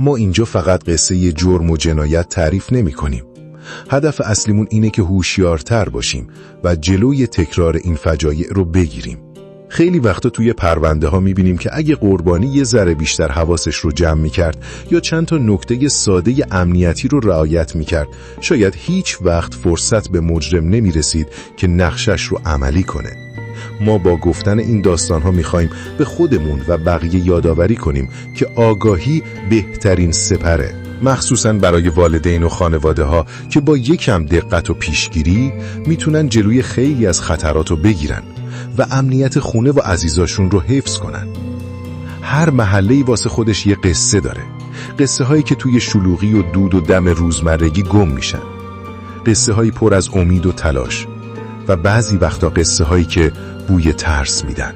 ما اینجا فقط قصه جرم و جنایت تعریف نمی کنیم. هدف اصلیمون اینه که هوشیارتر باشیم و جلوی تکرار این فجایع رو بگیریم. خیلی وقتا توی پرونده ها میبینیم که اگه قربانی یه ذره بیشتر حواسش رو جمع میکرد یا چند تا نکته ساده امنیتی رو رعایت میکرد، شاید هیچ وقت فرصت به مجرم نمیرسید که نقشش رو عملی کنه. ما با گفتن این داستان ها میخوایم به خودمون و بقیه یادآوری کنیم که آگاهی بهترین سپره، مخصوصاً برای والدین و خانواده ها که با یکم دقت و پیشگیری میتونن جلوی خیلی از خطرات رو بگیرن و امنیت خونه و عزیزاشون رو حفظ کنن. هر محله‌ای واسه خودش یه قصه داره، قصه هایی که توی شلوغی و دود و دم روزمرگی گم میشن، قصه هایی پر از امید و تلاش و بعضی وقتا قصه هایی که بوی ترس میدن.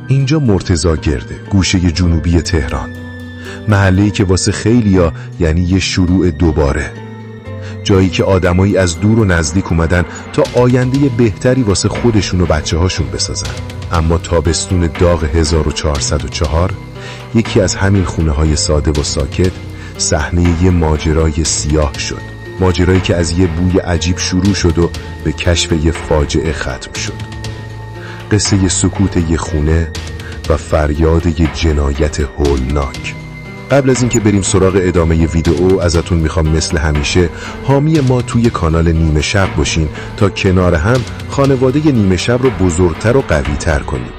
اینجا مرتضی گرده، گوشه جنوبی تهران، محله‌ای که واسه خیلیا یعنی یه شروع دوباره، جایی که آدمایی از دور و نزدیک اومدن تا آینده بهتری واسه خودشون و بچه هاشون بسازن. اما تابستون داغ 1404 یکی از همین خونه های ساده و ساکت صحنه یه ماجرای سیاه شد، ماجرایی که از یه بوی عجیب شروع شد و به کشف یه فاجعه ختم شد. قصه سکوت یه خونه و فریاد یه جنایت هولناک. قبل از اینکه بریم سراغ ادامه ویدئو، ازتون میخوام مثل همیشه حامی ما توی کانال نیمه شب باشین تا کنار هم خانواده نیمه شب رو بزرگتر و قوی‌تر کنیم.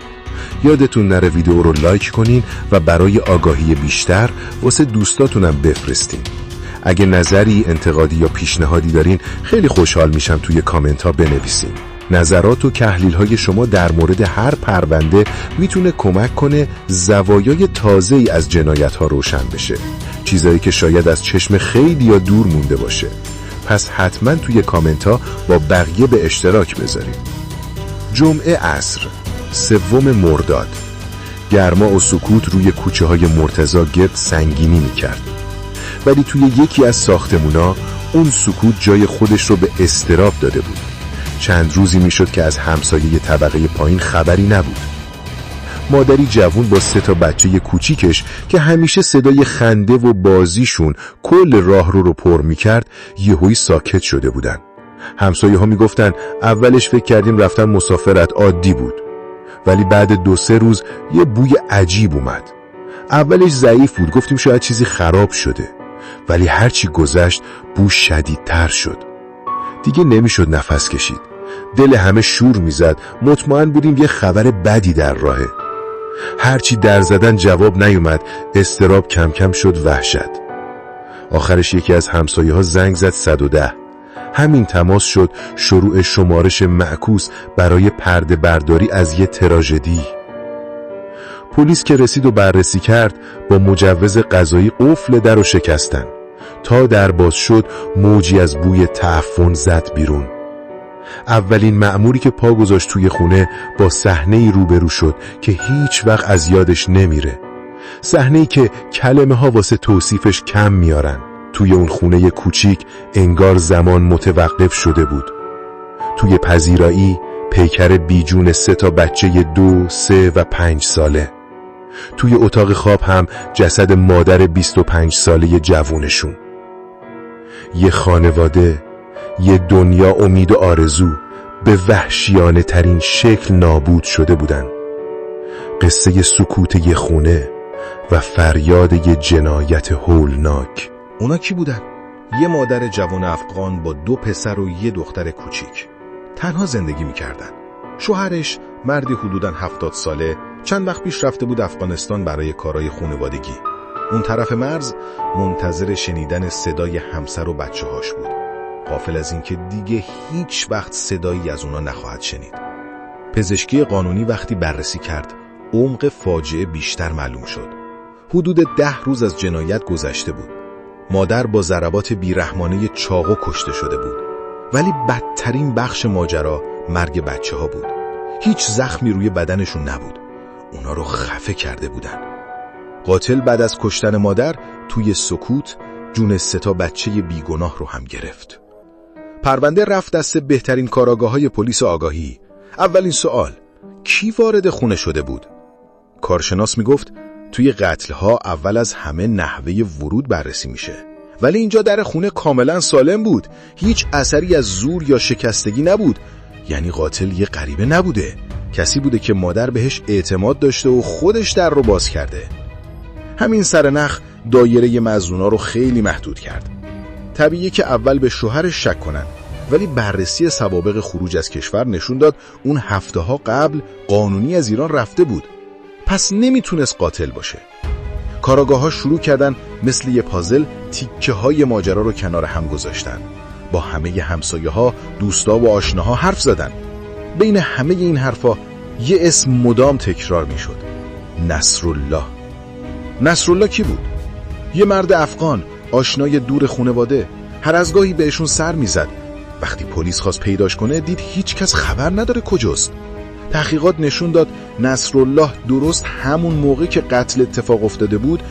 یادتون نره ویدئو رو لایک کنین و برای آگاهی بیشتر واسه دوستاتونم بفرستین. اگه نظری، انتقادی یا پیشنهادی دارین خیلی خوشحال میشم توی کامنت ها بنویسین. نظرات و تحلیل های شما در مورد هر پرونده میتونه کمک کنه زوایای تازه‌ای از جنایت ها روشن بشه، چیزایی که شاید از چشم خیلی یا دور مونده باشه. پس حتما توی کامنت ها با بقیه به اشتراک بذارید. جمعه عصر 3 مرداد، گرما و سکوت روی کوچه های مرتضی گرد سنگینی میکرد، ولی توی یکی از ساختمونا اون سکوت جای خودش رو به اضطراب داده بود. چند روزی میشد که از همسایه طبقه پایین خبری نبود. مادری جوون با 3 بچه کوچیکش که همیشه صدای خنده و بازیشون کل راه رو پر میکرد، یهویی ساکت شده بودن. همسایه ها میگفتن اولش فکر کردیم رفتن مسافرت، عادی بود، ولی بعد 2-3 روز یه بوی عجیب اومد. اولش ضعیف بود، گفتیم شاید چیزی خراب شده، ولی هرچی گذشت بو شدیدتر شد. دیگه نمیشد نفس کشید، دل همه شور میزد، مطمئن بودیم یه خبر بدی در راهه. هرچی در زدن جواب نیومد، اضطراب کم کم شد وحشت. آخرش یکی از همسایه ها زنگ زد 110. همین تماس شد شروع شمارش معکوس برای پرده برداری از یه تراژدی. پلیس که رسید و بررسی کرد، با مجوز قضایی قفل در رو شکستن. تا در باز شد، موجی از بوی تعفن زد بیرون. اولین مأموری که پا گذاشت توی خونه با صحنه‌ای روبرو شد که هیچ وقت از یادش نمیره. صحنه‌ای که کلمه ها واسه توصیفش کم میارن. توی اون خونه کوچیک انگار زمان متوقف شده بود. توی پذیرایی پیکر بیجون 3 بچه 2، 3 و 5 ساله. توی اتاق خواب هم جسد مادر 25 ساله جوونشون. یه خانواده، یه دنیا امید و آرزو به وحشیانه ترین شکل نابود شده بودن. قصه سکوت یه خونه و فریاد یه جنایت هولناک. اونا کی بودن؟ یه مادر جوان افغان با 2 پسر و یه دختر کوچیک. تنها زندگی میکردن. شوهرش مردی حدوداً 70 ساله چند وقت پیش رفته بود افغانستان برای کارهای خانوادگی. اون طرف مرز منتظر شنیدن صدای همسر و بچه هاش بود، غافل از این که دیگه هیچ وقت صدایی از اونا نخواهد شنید. پزشکی قانونی وقتی بررسی کرد، عمق فاجعه بیشتر معلوم شد. حدود 10 روز از جنایت گذشته بود. مادر با ضربات بیرحمانه چاقو کشته شده بود، ولی بدترین بخش ماجرا مرگ بچه ها بود. هیچ زخمی روی بدنشون نبود. اونا رو خفه کرده بودن. قاتل بعد از کشتن مادر توی سکوت جون 3 بچه بیگناه رو هم گرفت. پرونده رفت دست بهترین کاراگاه‌های پلیس آگاهی. اولین سوال، کی وارد خونه شده بود؟ کارشناس میگفت توی قتل‌ها اول از همه نحوه ورود بررسی میشه. ولی اینجا در خونه کاملا سالم بود. هیچ اثری از زور یا شکستگی نبود. یعنی قاتل یه غریبه نبوده. کسی بوده که مادر بهش اعتماد داشته و خودش در رو باز کرده. همین سرنخ دایره مظنونا رو خیلی محدود کرد. طبیعیه که اول به شوهرش شک کنن، ولی بررسی سوابق خروج از کشور نشون داد اون هفته‌ها قبل قانونی از ایران رفته بود. پس نمیتونست قاتل باشه. کاراگاه‌ها شروع کردن مثل یه پازل تیکه‌های ماجرا رو کنار هم گذاشتن. با همه همسایه‌ها، دوستا و آشناها حرف زدن. بین همه این حرفا یه اسم مدام تکرار میشد. نصرالله. نصرالله کی بود؟ یه مرد افغان، آشنای دور خانواده. هر از گاهی بهشون سر میزد. وقتی پلیس خواست پیداش کنه دید هیچ کس خبر نداره کجاست. تحقیقات نشون داد نصرالله درست همون موقع که قتل اتفاق افتاده بود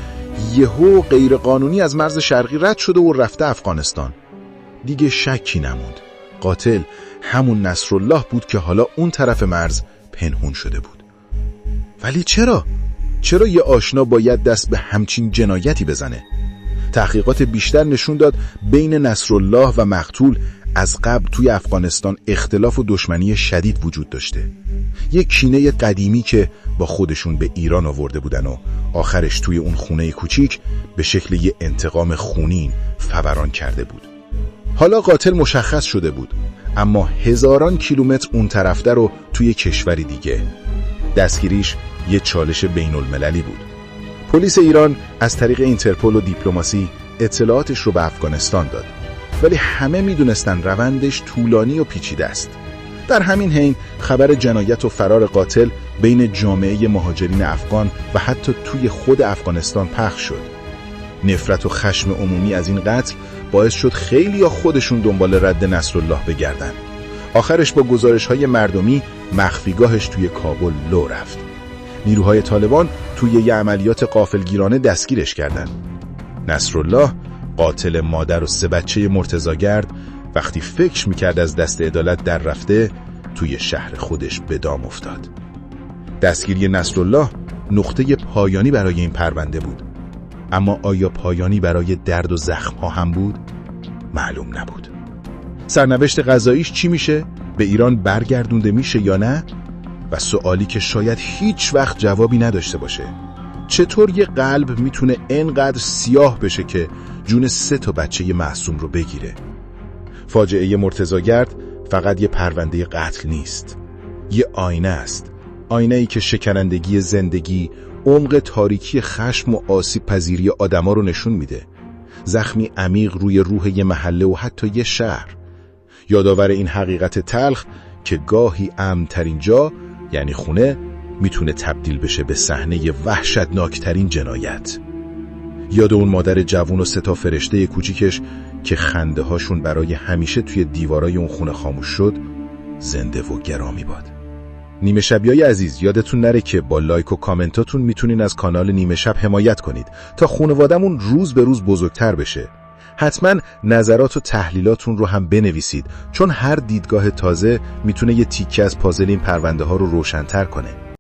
یهو غیر قانونی از مرز شرقی رد شده و رفته افغانستان. دیگه شکی نموند. قاتل همون نصرالله بود که حالا اون طرف مرز پنهون شده بود. ولی چرا یه آشنا باید دست به همچین جنایتی بزنه؟ تحقیقات بیشتر نشون داد بین نصرالله و مقتول از قبل توی افغانستان اختلاف و دشمنی شدید وجود داشته. یک کینه قدیمی که با خودشون به ایران آورده بودن و آخرش توی اون خونه کوچیک به شکل یه انتقام خونین فوران کرده بود. حالا قاتل مشخص شده بود، اما هزاران کیلومتر اون طرف‌تر رو توی کشوری دیگه. دستگیریش یه چالش بین المللی بود. پلیس ایران از طریق اینترپل و دیپلماسی اطلاعاتش رو به افغانستان داد، ولی همه میدونستن روندش طولانی و پیچیده است. در همین حین خبر جنایت و فرار قاتل بین جامعه مهاجرین افغان و حتی توی خود افغانستان پخش شد. نفرت و خشم عمومی از این قتل باعث شد خیلی‌ها خودشون دنبال رد نصرالله بگردن. آخرش با گزارش‌های مردمی مخفیگاهش توی کابل لو رفت. نیروهای طالبان توی یه عملیات غافلگیرانه دستگیرش کردن. نصرالله، قاتل مادر و 3 بچه مرتضاگرد، وقتی فکر میکرد از دست عدالت در رفته توی شهر خودش به دام افتاد. دستگیری نصرالله نقطه پایانی برای این پرونده بود. اما آیا پایانی برای درد و زخم‌ها هم بود؟ معلوم نبود. سرنوشت قضاییش چی میشه؟ به ایران برگردونده میشه یا نه؟ و سوالی که شاید هیچ وقت جوابی نداشته باشه. چطور یه قلب میتونه اینقدر سیاه بشه که جون 3 بچه معصوم رو بگیره؟ فاجعه مرتضاگرد فقط یه پرونده قتل نیست. یه آینه است. آینه‌ای که شکنندگی زندگی، عمق تاریکی خشم و آسیب پذیری آدما رو نشون میده. زخمی عمیق روی روح یه محله و حتی یه شهر. یادآور این حقیقت تلخ که گاهی امن‌ترین جا، یعنی خونه، میتونه تبدیل بشه به صحنه وحشتناکترین جنایت. یاد اون مادر جوون و 3 فرشته کوچیکش که خنده هاشون برای همیشه توی دیوارای اون خونه خاموش شد زنده و گرامی باد. نیمه شبیای عزیز، یادتون نره که با لایک و کامنتاتون میتونین از کانال نیمه شب حمایت کنید تا خانوادمون روز به روز بزرگتر بشه. حتما نظرات و تحلیلاتون رو هم بنویسید، چون هر دیدگاه تازه میتونه یه تیکه از پازل این پرونده ها رو روشن‌تر کنه.